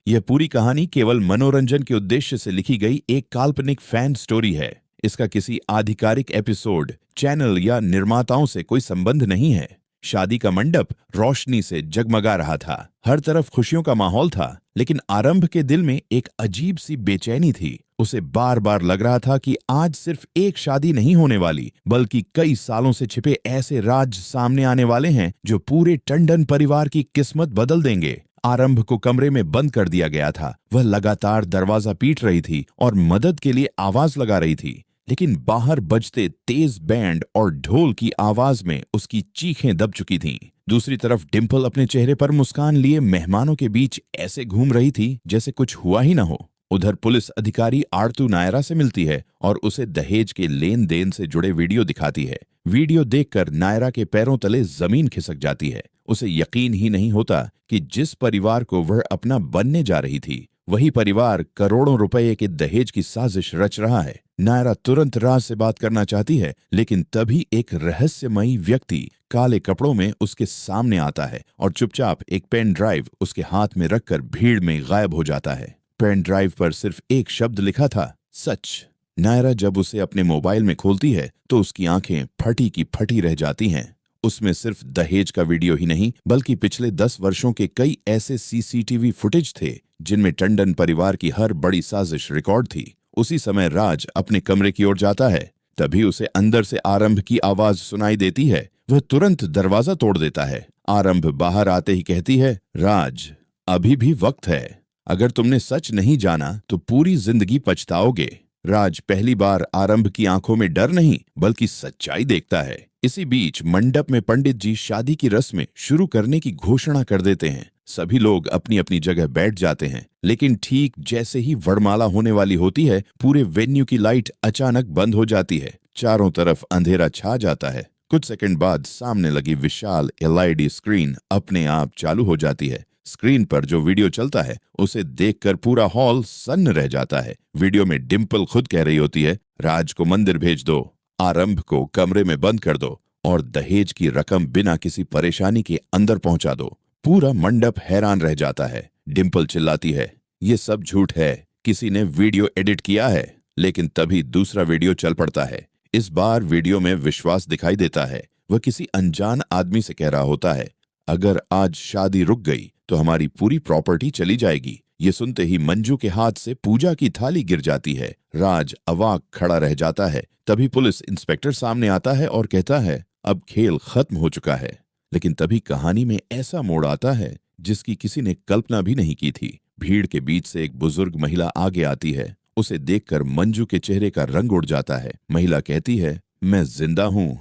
यह पूरी कहानी केवल मनोरंजन के उद्देश्य से लिखी गई एक काल्पनिक फैन स्टोरी है। इसका किसी आधिकारिक एपिसोड, चैनल या निर्माताओं से कोई संबंध नहीं है। शादी का मंडप रोशनी से जगमगा रहा था, हर तरफ खुशियों का माहौल था, लेकिन आरंभ के दिल में एक अजीब सी बेचैनी थी। उसे बार बार लग रहा था कि आज सिर्फ एक शादी नहीं होने वाली, बल्कि कई सालों से छिपे ऐसे राज सामने आने वाले हैं जो पूरे टंडन परिवार की किस्मत बदल देंगे। आरंभ को कमरे में बंद कर दिया गया था। वह लगातार दरवाजा पीट रही थी और मदद के लिए आवाज लगा रही थी, लेकिन बाहर बजते तेज बैंड और ढोल की आवाज में उसकी चीखें दब चुकी थीं। दूसरी तरफ डिम्पल अपने चेहरे पर मुस्कान लिए मेहमानों के बीच ऐसे घूम रही थी जैसे कुछ हुआ ही न हो। उधर पुलिस अधिकारी आरतू नायरा से मिलती है और उसे दहेज के लेन देन से जुड़े वीडियो दिखाती है। वीडियो देखकर नायरा के पैरों तले जमीन खिसक जाती है। उसे यकीन ही नहीं होता कि जिस परिवार को वह अपना बनने जा रही थी, वही परिवार करोड़ों रुपए के दहेज की साजिश रच रहा है। नायरा तुरंत राज से बात करना चाहती है, लेकिन तभी एक रहस्यमयी व्यक्ति काले कपड़ों में उसके सामने आता है और चुपचाप एक पेन ड्राइव उसके हाथ में रखकर भीड़ में गायब हो जाता है। पेन ड्राइव पर सिर्फ एक शब्द लिखा था, सच। नायरा जब उसे अपने मोबाइल में खोलती है तो उसकी आंखें फटी की फटी रह जाती हैं। उसमें सिर्फ दहेज का वीडियो ही नहीं, बल्कि पिछले 10 वर्षों के कई ऐसे सीसीटीवी फुटेज थे जिनमें टंडन परिवार की हर बड़ी साजिश रिकॉर्ड थी। उसी समय राज अपने कमरे की ओर जाता है। तभी उसे अंदर से आरंभ की आवाज सुनाई देती है। वह तुरंत दरवाजा तोड़ देता है। आरंभ बाहर आते ही कहती है, राज, अभी भी वक्त है। अगर तुमने सच नहीं जाना तो पूरी जिंदगी पछताओगे। राज पहली बार आरंभ की आंखों में डर नहीं, बल्कि सच्चाई देखता है। इसी बीच मंडप में पंडित जी शादी की रस्में शुरू करने की घोषणा कर देते हैं। सभी लोग अपनी अपनी जगह बैठ जाते हैं, लेकिन ठीक जैसे ही वरमाला होने वाली होती है, पूरे वेन्यू की लाइट अचानक बंद हो जाती है। चारों तरफ अंधेरा छा जाता है। कुछ सेकंड बाद सामने लगी विशाल एलईडी स्क्रीन अपने आप चालू हो जाती है। स्क्रीन पर जो वीडियो चलता है उसे देखकर पूरा हॉल सन्न रह जाता है। वीडियो में डिम्पल खुद कह रही होती है, राज को मंदिर भेज दो, आरंभ को कमरे में बंद कर दो और दहेज की रकम बिना किसी परेशानी के अंदर पहुंचा दो। पूरा मंडप हैरान रह जाता है। डिम्पल चिल्लाती है, ये सब झूठ है, किसी ने वीडियो एडिट किया है। लेकिन तभी दूसरा वीडियो चल पड़ता है। इस बार वीडियो में विश्वास दिखाई देता है। वह किसी अनजान आदमी से कह रहा होता है, अगर आज शादी रुक गई तो हमारी पूरी प्रॉपर्टी चली जाएगी। ये सुनते ही मंजू के हाथ से पूजा की थाली गिर जाती है। राज अवाक खड़ा रह जाता है। तभी पुलिस इंस्पेक्टर सामने आता है और कहता है, अब खेल खत्म हो चुका है। लेकिन तभी कहानी में ऐसा मोड़ आता है जिसकी किसी ने कल्पना भी नहीं की थी। भीड़ के बीच से एक बुजुर्ग महिला आगे आती है। उसे देखकर मंजू के चेहरे का रंग उड़ जाता है। महिला कहती है, मैं जिंदा हूं।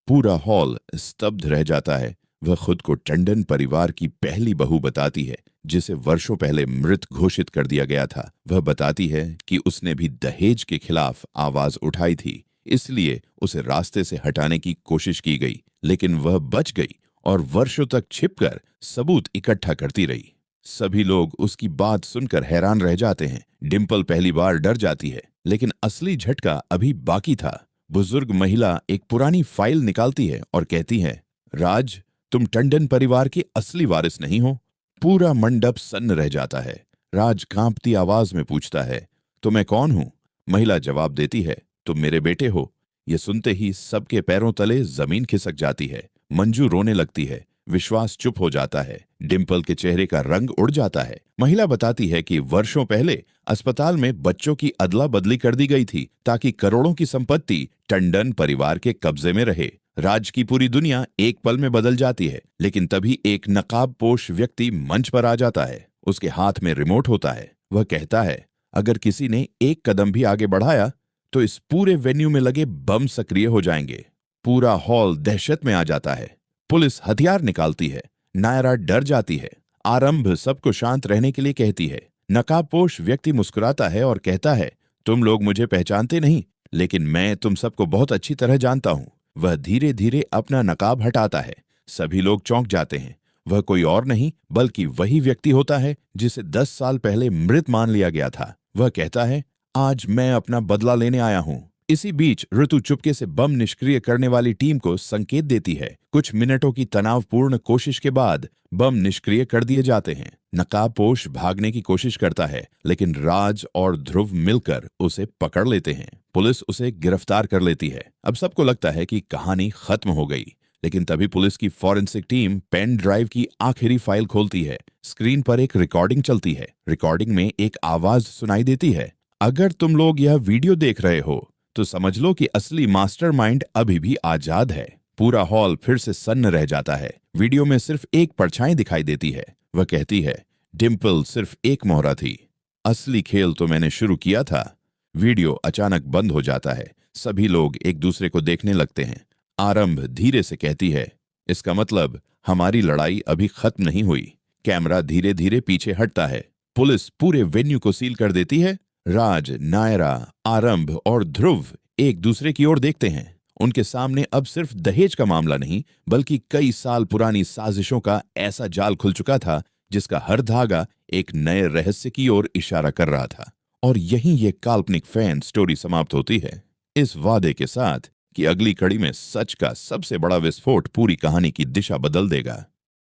पूरा हॉल स्तब्ध रह जाता है। वह खुद को टंडन परिवार की पहली बहू बताती है, जिसे वर्षों पहले मृत घोषित कर दिया गया था। वह बताती है कि उसने भी दहेज के खिलाफ आवाज उठाई थी, इसलिए उसे रास्ते से हटाने की कोशिश की गई, लेकिन वह बच गई और वर्षों तक छिपकर सबूत इकट्ठा करती रही। सभी लोग उसकी बात सुनकर हैरान रह जाते हैं। डिम्पल पहली बार डर जाती है, लेकिन असली झटका अभी बाकी था। बुजुर्ग महिला एक पुरानी फाइल निकालती है और कहती है, राज, तुम टंडन परिवार के असली वारिस नहीं हो। पूरा मंडप सन्न रह जाता है। राज कांपती आवाज में पूछता है, तो मैं कौन हूं? महिला जवाब देती है, तुम मेरे बेटे हो। ये सुनते ही सबके पैरों तले जमीन खिसक जाती है। मंजू रोने लगती है। विश्वास चुप हो जाता है। डिम्पल के चेहरे का रंग उड़ जाता है। महिला बताती है कि वर्षों पहले अस्पताल में बच्चों की अदला बदली कर दी गई थी ताकि करोड़ों की संपत्ति टंडन परिवार के कब्जे में रहे। राज की पूरी दुनिया एक पल में बदल जाती है, लेकिन तभी एक नकाबपोश व्यक्ति मंच पर आ जाता है। उसके हाथ में रिमोट होता है। वह कहता है, अगर किसी ने एक कदम भी आगे बढ़ाया तो इस पूरे वेन्यू में लगे बम सक्रिय हो जाएंगे। पूरा हॉल दहशत में आ जाता है। पुलिस हथियार निकालती है। नायरा डर जाती है। आरंभ सबको शांत रहने के लिए कहती है। नकाबपोश व्यक्ति मुस्कुराता है और कहता है, तुम लोग मुझे पहचानते नहीं, लेकिन मैं तुम सबको बहुत अच्छी तरह जानता हूं। वह धीरे धीरे अपना नकाब हटाता है। सभी लोग चौंक जाते हैं। वह कोई और नहीं बल्कि वही व्यक्ति होता है जिसे 10 साल पहले मृत मान लिया गया था। वह कहता है, आज मैं अपना बदला लेने आया हूं। इसी बीच ऋतु चुपके से बम निष्क्रिय करने वाली टीम को संकेत देती है। कुछ मिनटों की तनावपूर्ण कोशिश के बाद बम निष्क्रिय कर दिए जाते हैं। नकाबपोश भागने की कोशिश करता है, लेकिन राज और ध्रुव मिलकर उसे पकड़ लेते हैं। पुलिस उसे गिरफ्तार कर लेती है। अब सबको लगता है कि कहानी खत्म हो गई, लेकिन तभी पुलिस की फॉरेंसिक टीम पेन ड्राइव की आखिरी फाइल खोलती है। स्क्रीन पर एक रिकॉर्डिंग चलती है। रिकॉर्डिंग में एक आवाज सुनाई देती है, अगर तुम लोग यह वीडियो देख रहे हो तो समझ लो कि असली मास्टरमाइंड अभी भी आजाद है। पूरा हॉल फिर से सन्न रह जाता है। वीडियो में सिर्फ एक परछाई दिखाई देती है। वह कहती है, डिम्पल सिर्फ एक मोहरा थी, असली खेल तो मैंने शुरू किया था। वीडियो अचानक बंद हो जाता है। सभी लोग एक दूसरे को देखने लगते हैं। आरंभ धीरे से कहती है, इसका मतलब हमारी लड़ाई अभी खत्म नहीं हुई। कैमरा धीरे धीरे पीछे हटता है। पुलिस पूरे वेन्यू को सील कर देती है। राज, नायरा, आरंभ और ध्रुव एक दूसरे की ओर देखते हैं। उनके सामने अब सिर्फ दहेज का मामला नहीं, बल्कि कई साल पुरानी साजिशों का ऐसा जाल खुल चुका था जिसका हर धागा एक नए रहस्य की ओर इशारा कर रहा था। और यहीं ये काल्पनिक फैन स्टोरी समाप्त होती है, इस वादे के साथ कि अगली कड़ी में सच का सबसे बड़ा विस्फोट पूरी कहानी की दिशा बदल देगा।